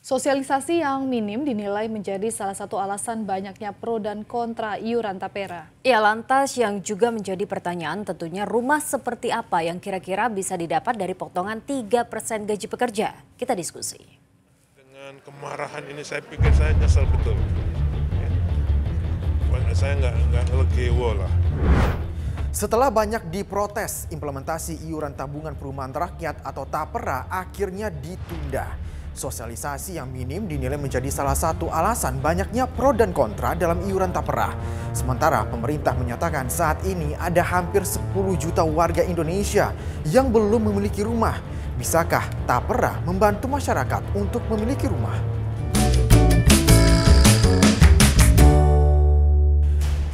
Sosialisasi yang minim dinilai menjadi salah satu alasan banyaknya pro dan kontra iuran tapera. Ya, lantas yang juga menjadi pertanyaan tentunya rumah seperti apa yang kira-kira bisa didapat dari potongan 3% gaji pekerja. Kita diskusi. Dengan kemarahan ini saya pikir saya nyesel betul. Ya. Saya nggak legewo lah. Setelah banyak diprotes, implementasi iuran tabungan perumahan rakyat atau tapera akhirnya ditunda. Sosialisasi yang minim dinilai menjadi salah satu alasan banyaknya pro dan kontra dalam iuran tapera. Sementara pemerintah menyatakan saat ini ada hampir 10 juta warga Indonesia yang belum memiliki rumah. Bisakah tapera membantu masyarakat untuk memiliki rumah?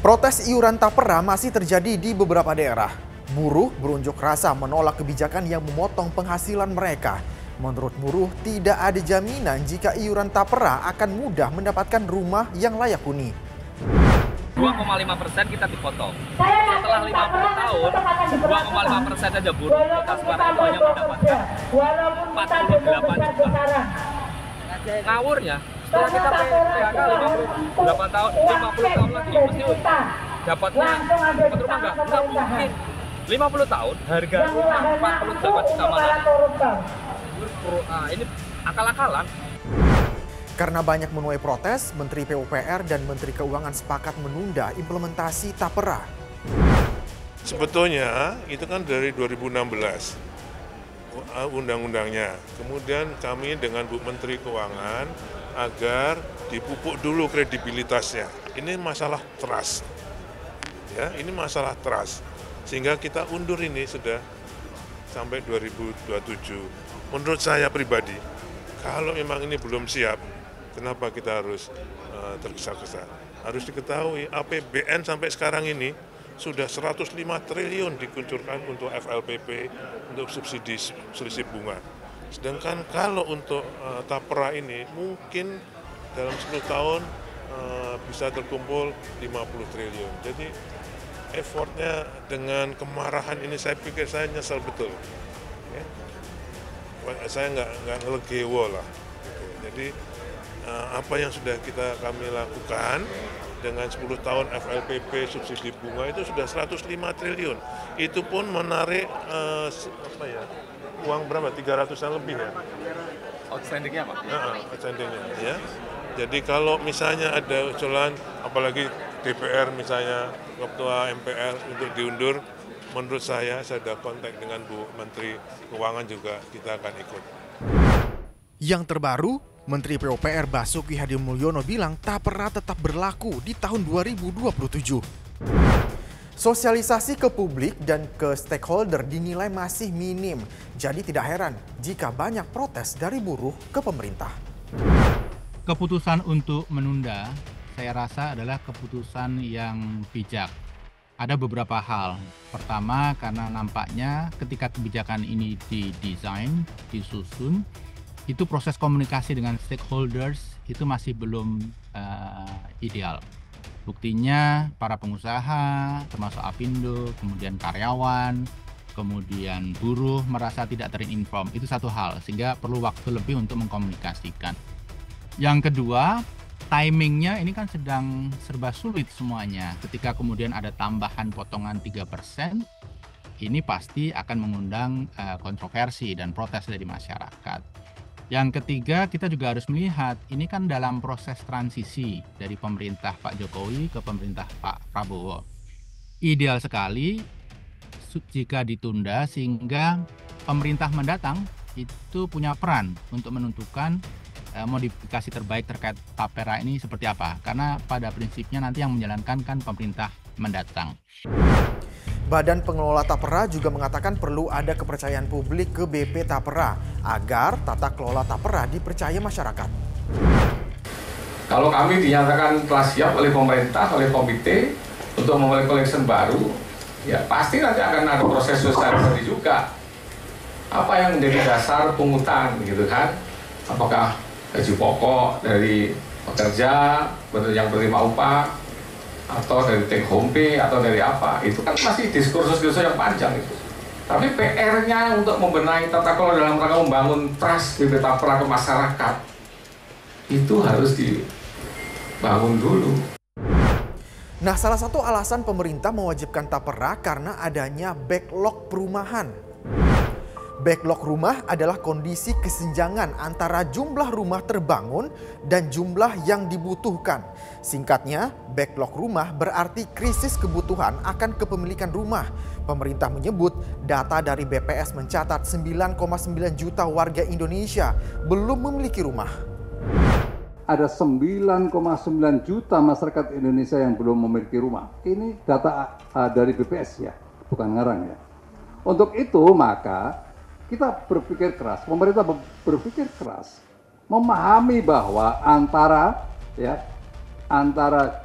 Protes iuran tapera masih terjadi di beberapa daerah. Buruh berunjuk rasa menolak kebijakan yang memotong penghasilan mereka. Menurut buruh, tidak ada jaminan jika iuran tapera akan mudah mendapatkan rumah yang layak huni. 2,5% kita dipotong. Setelah 50 tahun, 2,5% saja buruh kota Semarang itu hanya mendapatkan 48 juta. Ngawurnya, setelah kita PHK 58 tahun, 50 tahun lagi, mesti dapatnya dapat rumah nggak mungkin. 50 tahun, harga rumah 48 juta malah. Ini akal-akalan. Karena banyak menuai protes, Menteri PUPR dan Menteri Keuangan sepakat menunda implementasi tapera. Sebetulnya itu kan dari 2016 undang-undangnya. Kemudian kami dengan Bu Menteri Keuangan agar dipupuk dulu kredibilitasnya. Ini masalah trust. Ya, ini masalah trust. Sehingga kita undur ini sudah sampai 2027. Menurut saya pribadi, kalau memang ini belum siap, kenapa kita harus tergesa-gesa? Harus diketahui APBN sampai sekarang ini sudah 105 triliun dikucurkan untuk FLPP, untuk subsidi selisih bunga. Sedangkan kalau untuk tapera ini mungkin dalam 10 tahun bisa terkumpul 50 triliun. Jadi effortnya dengan kemarahan ini saya pikir saya nyesel betul. Ya. Saya nggak ngelegewo lah. Jadi apa yang sudah kami lakukan dengan 10 tahun FLPP subsidi bunga itu sudah 105 triliun. Itu pun menarik uang berapa? 300-an lebih ya. Outstandingnya Pak? Outstandingnya ya. Jadi kalau misalnya ada usulan, apalagi DPR misalnya, Ketua MPR untuk diundur, menurut saya sudah kontak dengan Bu Menteri Keuangan juga kita akan ikut. Yang terbaru, Menteri PUPR Basuki Hadimulyono bilang tapera tetap berlaku di tahun 2027. Sosialisasi ke publik dan ke stakeholder dinilai masih minim. Jadi tidak heran jika banyak protes dari buruh ke pemerintah. Keputusan untuk menunda saya rasa adalah keputusan yang bijak. Ada beberapa hal. Pertama, karena nampaknya ketika kebijakan ini didesain, disusun, itu proses komunikasi dengan stakeholders itu masih belum ideal. Buktinya para pengusaha, termasuk Apindo, kemudian karyawan, kemudian buruh merasa tidak terinform. Itu satu hal, sehingga perlu waktu lebih untuk mengkomunikasikan. Yang kedua, timingnya ini kan sedang serba sulit semuanya. Ketika kemudian ada tambahan potongan 3%, ini pasti akan mengundang kontroversi dan protes dari masyarakat. Yang ketiga, kita juga harus melihat ini kan dalam proses transisi dari pemerintah Pak Jokowi ke pemerintah Pak Prabowo. Ideal sekali jika ditunda sehingga pemerintah mendatang itu punya peran untuk menentukan modifikasi terbaik terkait tapera ini seperti apa. Karena pada prinsipnya nanti yang menjalankan kan pemerintah mendatang. Badan Pengelola Tapera juga mengatakan perlu ada kepercayaan publik ke BP Tapera agar tata kelola tapera dipercaya masyarakat. Kalau kami dinyatakan telah siap oleh pemerintah, oleh komite untuk memulai collection baru, ya pasti nanti akan ada proses sosialisasi juga. Apa yang menjadi dasar pungutan gitu kan? Apakah gaji pokok dari pekerja yang berterima upah, atau dari take home pay, atau dari apa, itu kan masih diskursus-diskursus yang panjang itu. Tapi PR-nya untuk membenahi tata kelola dalam rangka membangun trust BP Tapera ke masyarakat, itu harus dibangun dulu. Nah, salah satu alasan pemerintah mewajibkan tapera karena adanya backlog perumahan. Backlog rumah adalah kondisi kesenjangan antara jumlah rumah terbangun dan jumlah yang dibutuhkan. Singkatnya, backlog rumah berarti krisis kebutuhan akan kepemilikan rumah. Pemerintah menyebut data dari BPS mencatat 9,9 juta warga Indonesia belum memiliki rumah. Ada 9,9 juta masyarakat Indonesia yang belum memiliki rumah. Ini data dari BPS ya, bukan ngarang ya. Untuk itu maka kita berpikir keras, pemerintah berpikir keras, memahami bahwa antara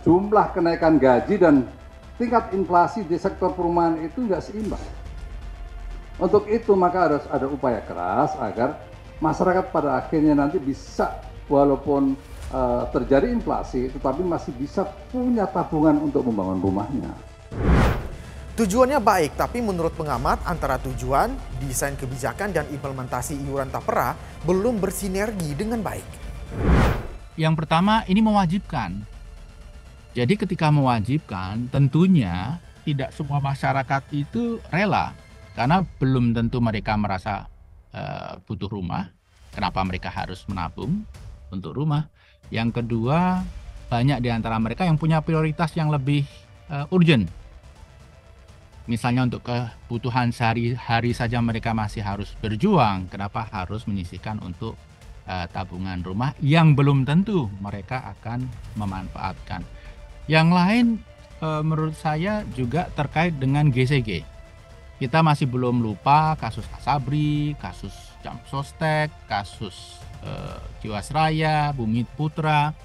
jumlah kenaikan gaji dan tingkat inflasi di sektor perumahan itu nggak seimbang. Untuk itu maka harus ada upaya keras agar masyarakat pada akhirnya nanti bisa walaupun terjadi inflasi tetapi masih bisa punya tabungan untuk membangun rumahnya. Tujuannya baik, tapi menurut pengamat antara tujuan, desain kebijakan dan implementasi iuran tapera belum bersinergi dengan baik. Yang pertama, ini mewajibkan. Jadi ketika mewajibkan, tentunya tidak semua masyarakat itu rela. Karena belum tentu mereka merasa butuh rumah. Kenapa mereka harus menabung untuk rumah? Yang kedua, banyak di antara mereka yang punya prioritas yang lebih urgent. Misalnya untuk kebutuhan sehari-hari saja mereka masih harus berjuang. Kenapa harus menyisihkan untuk tabungan rumah yang belum tentu mereka akan memanfaatkan. Yang lain menurut saya juga terkait dengan GCG. Kita masih belum lupa kasus Asabri, kasus Jam Sostek, kasus Jiwasraya, Bumi Putra.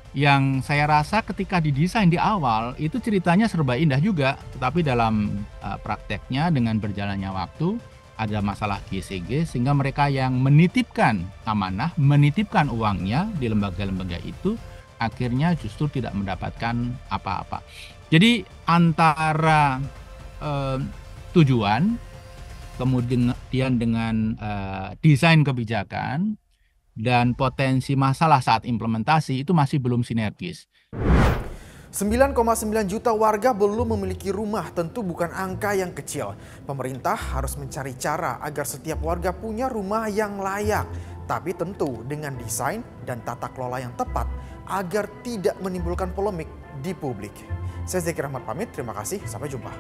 Yang saya rasa ketika didesain di awal itu ceritanya serba indah juga, tetapi dalam prakteknya dengan berjalannya waktu ada masalah GCG sehingga mereka yang menitipkan amanah, menitipkan uangnya di lembaga-lembaga itu akhirnya justru tidak mendapatkan apa-apa. Jadi antara tujuan kemudian dengan desain kebijakan dan potensi masalah saat implementasi itu masih belum sinergis. 9,9 juta warga belum memiliki rumah tentu bukan angka yang kecil. Pemerintah harus mencari cara agar setiap warga punya rumah yang layak. Tapi tentu dengan desain dan tata kelola yang tepat agar tidak menimbulkan polemik di publik. Saya Zeki Rahmat pamit, terima kasih, sampai jumpa.